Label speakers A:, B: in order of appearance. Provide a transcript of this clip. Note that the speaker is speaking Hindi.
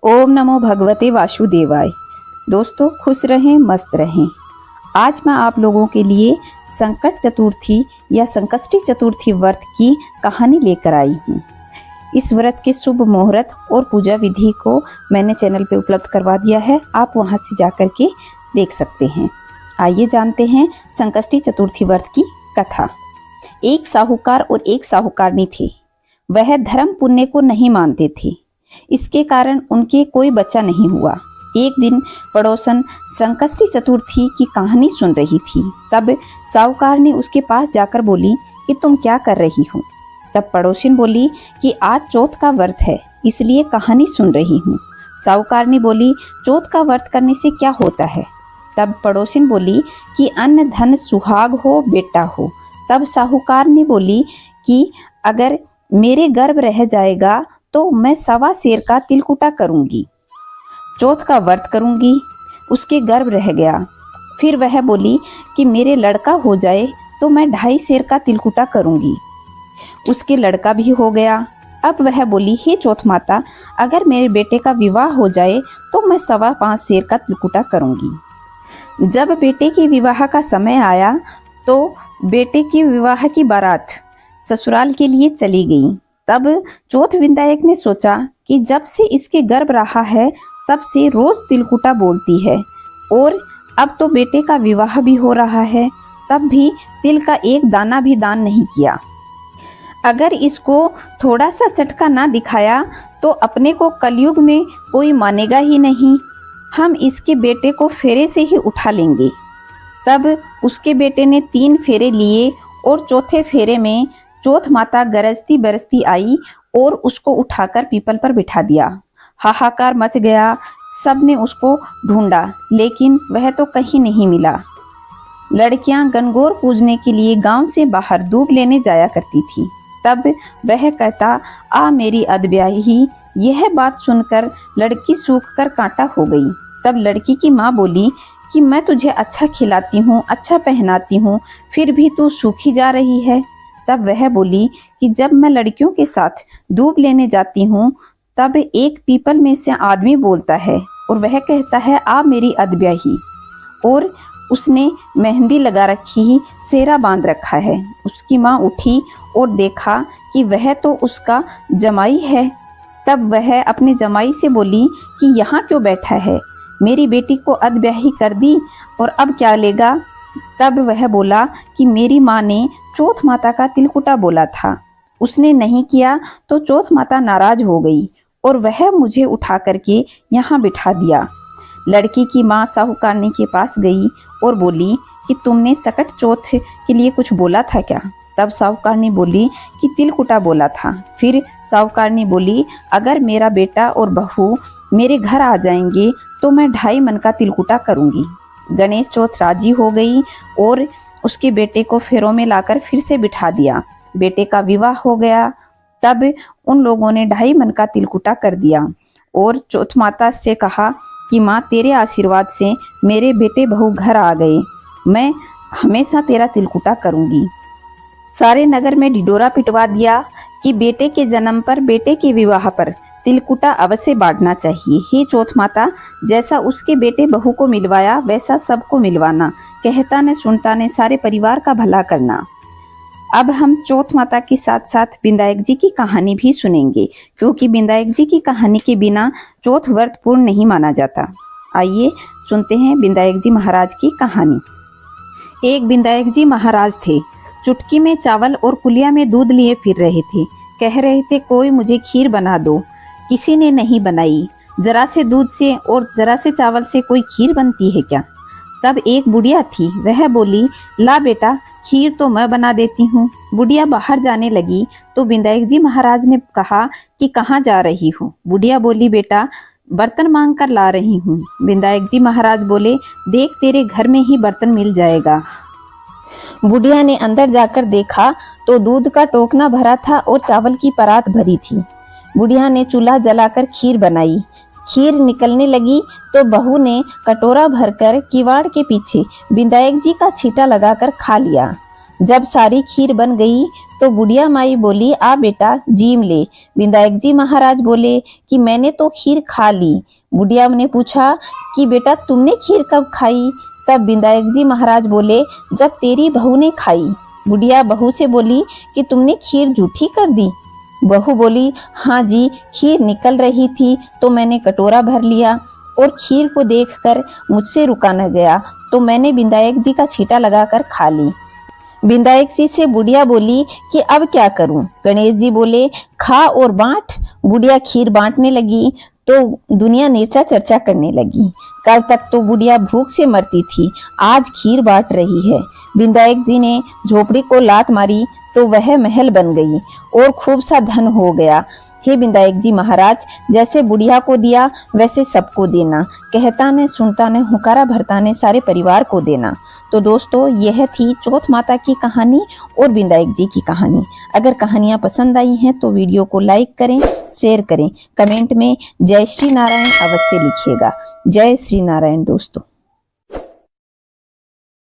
A: ओम नमो भगवते वासुदेवाय। दोस्तों खुश रहें, मस्त रहें। आज मैं आप लोगों के लिए संकट चतुर्थी या संकष्टी चतुर्थी व्रत की कहानी लेकर आई हूँ। इस व्रत के शुभ मुहूर्त और पूजा विधि को मैंने चैनल पे उपलब्ध करवा दिया है, आप वहाँ से जाकर के देख सकते हैं। आइए जानते हैं संकष्टी चतुर्थी व्रत की कथा। एक साहूकार और एक साहूकारनी थे। वह धर्म पुण्य को नहीं मानते थे, इसके कारण उनके कोई बच्चा नहीं हुआ। एक दिन पड़ोसन संकष्टी चतुर्थी की कहानी सुन रही थी। तब साहूकार ने उसके पास जाकर बोली कि तुम क्या कर रही हो। तब पड़ोसिन बोली कि आज चौथ का व्रत है, इसलिए कहानी सुन रही हूँ। साहूकार ने बोली चौथ का व्रत करने से क्या होता है। तब पड़ोसिन बोली कि अन्न धन सुहाग हो, बेटा हो। तब साहूकार ने बोली कि अगर मेरे गर्भ रह जाएगा तो मैं 1.25 सेर का तिलकुटा करूंगी, चौथ का व्रत करूंगी। उसके गर्भ रह गया। फिर वह बोली कि मेरे लड़का हो जाए तो मैं 2.5 सेर का तिलकुटा करूंगी। उसके लड़का भी हो गया। अब वह बोली हे चौथ माता, अगर मेरे बेटे का विवाह हो जाए तो मैं 5.25 सेर का तिलकुटा करूंगी। जब बेटे के विवाह का समय आया तो बेटे की विवाह की बारात ससुराल के लिए चली गई। तब चौथ विधायक ने सोचा कि जब से इसके गर्भ रहा है तब से रोज तिलकुटा बोलती है और अब तो बेटे का विवाह भी हो रहा है, तब भी तिल का एक दाना भी दान नहीं किया। अगर इसको थोड़ा सा चटका ना दिखाया तो अपने को कलयुग में कोई मानेगा ही नहीं। हम इसके बेटे को फेरे से ही उठा लेंगे। तब उसके बेटे ने 3 फेरे लिए और चौथे फेरे में चौथ माता गरजती बरसती आई और उसको उठाकर पीपल पर बिठा दिया। हाहाकार मच गया। सबने उसको ढूंढा लेकिन वह तो कहीं नहीं मिला। लड़कियां गणगौर पूजने के लिए गांव से बाहर दूब लेने जाया करती थी। तब वह कहता आ मेरी अदब्याही। यह बात सुनकर लड़की सूख कर कांटा हो गई। तब लड़की की माँ बोली कि मैं तुझे अच्छा खिलाती हूँ, अच्छा पहनाती हूँ, फिर भी तू सूखी जा रही है। तब वह बोली कि जब मैं लड़कियों के साथ दूब लेने जाती हूँ तब एक पीपल में से आदमी बोलता है और वह कहता है आ मेरी अदब्याही। और उसने मेहंदी लगा रखी, सेहरा बांध रखा है। उसकी माँ उठी और देखा कि वह तो उसका जमाई है। तब वह अपने जमाई से बोली कि यहाँ क्यों बैठा है, मेरी बेटी को अदब्याही कर दी और अब क्या लेगा। तब वह बोला कि मेरी माँ ने चौथ माता का तिलकुटा बोला था, उसने नहीं किया तो चौथ माता नाराज हो गई और वह मुझे उठा करके यहाँ बिठा दिया। लड़की की माँ साहूकारनी के पास गई और बोली कि तुमने सकट चौथ के लिए कुछ बोला था क्या। तब साहूकारनी बोली कि तिलकुटा बोला था। फिर साहूकारनी बोली अगर मेरा बेटा और बहू मेरे घर आ जाएंगे तो मैं 2.5 मन का तिलकुटा करूंगी। गणेश चौथ राजी हो गई और उसके बेटे को फेरों में लाकर फिर से बिठा दिया। बेटे का विवाह हो गया। तब उन लोगों ने 2.5 मन का तिलकुटा कर दिया और चौथ माता से कहा कि माँ तेरे आशीर्वाद से मेरे बेटे बहू घर आ गए, मैं हमेशा तेरा तिलकुटा करूंगी। सारे नगर में ढिढोरा पिटवा दिया कि बेटे के जन्म पर, बेटे के विवाह पर तिलकुटा अवश्य बांटना चाहिए। हे चौथ माता, जैसा उसके बेटे बहू को मिलवाया वैसा सबको मिलवाना, कहता ने सुनता ने सारे परिवार का भला करना। अब हम चौथ माता के साथ साथ विधायक जी की कहानी भी सुनेंगे, क्योंकि विधायक जी की कहानी के बिना चौथ व्रत पूर्ण नहीं माना जाता। आइए सुनते हैं विधायक जी महाराज की कहानी। एक विधायक जी महाराज थे। चुटकी में चावल और कुलिया में दूध लिए फिर रहे थे। कह रहे थे कोई मुझे खीर बना दो, किसी ने नहीं बनाई। जरा से दूध से और जरा से चावल से कोई खीर बनती है क्या। तब एक बुढ़िया थी, वह बोली ला बेटा खीर तो मैं बना देती हूँ। बुढ़िया बाहर जाने लगी तो विधायक जी महाराज ने कहा कि कहाँ जा रही हो। बुढ़िया बोली बेटा बर्तन मांग कर ला रही हूँ। विधायक जी महाराज बोले देख तेरे घर में ही बर्तन मिल जाएगा। बुढ़िया ने अंदर जाकर देखा तो दूध का टोकना भरा था और चावल की परात भरी थी। बुढ़िया ने चूल्हा जलाकर खीर बनाई। खीर निकलने लगी तो बहू ने कटोरा भरकर किवाड़ के पीछे विधायक जी का छींटा लगाकर खा लिया। जब सारी खीर बन गई तो बुढ़िया माई बोली, आ बेटा जीम ले। विधायक जी महाराज बोले कि मैंने तो खीर खा ली। बुढ़िया ने पूछा कि बेटा तुमने खीर कब खाई? तब विधायक जी महाराज बोले, जब तेरी बहू ने खाई। बुढ़िया बहू से बोली कि तुमने खीर जूठी कर दी। बहू बोली, हाँ जी, खीर निकल रही थी तो मैंने कटोरा भर लिया और खीर को देखकर मुझसे रुका न गया तो मैंने विधायक जी का छींटा लगाकर खा ली। विधायक जी से बुढ़िया बोली कि अब क्या करूं? गणेश जी बोले, खा और बांट। बुढ़िया खीर बांटने लगी तो दुनिया नीचा चर्चा करने लगी। कल तक तो बुढ़िया भूख से मरती थी, आज खीर बांट रही है। विधायक जी ने झोपड़ी को लात मारी तो वह महल बन गई और खूब सा धन हो गया। हे विधायक जी महाराज, जैसे बुढ़िया को दिया वैसे सबको देना। कहता ने सुनता ने हुकारा भरता ने सारे परिवार को देना। तो दोस्तों, यह थी चौथ माता की कहानी और विधायक जी की कहानी। अगर कहानियां पसंद आई हैं तो वीडियो को लाइक करें, शेयर करें, कमेंट में जय श्री नारायण अवश्य लिखिएगा। जय श्री नारायण दोस्तों।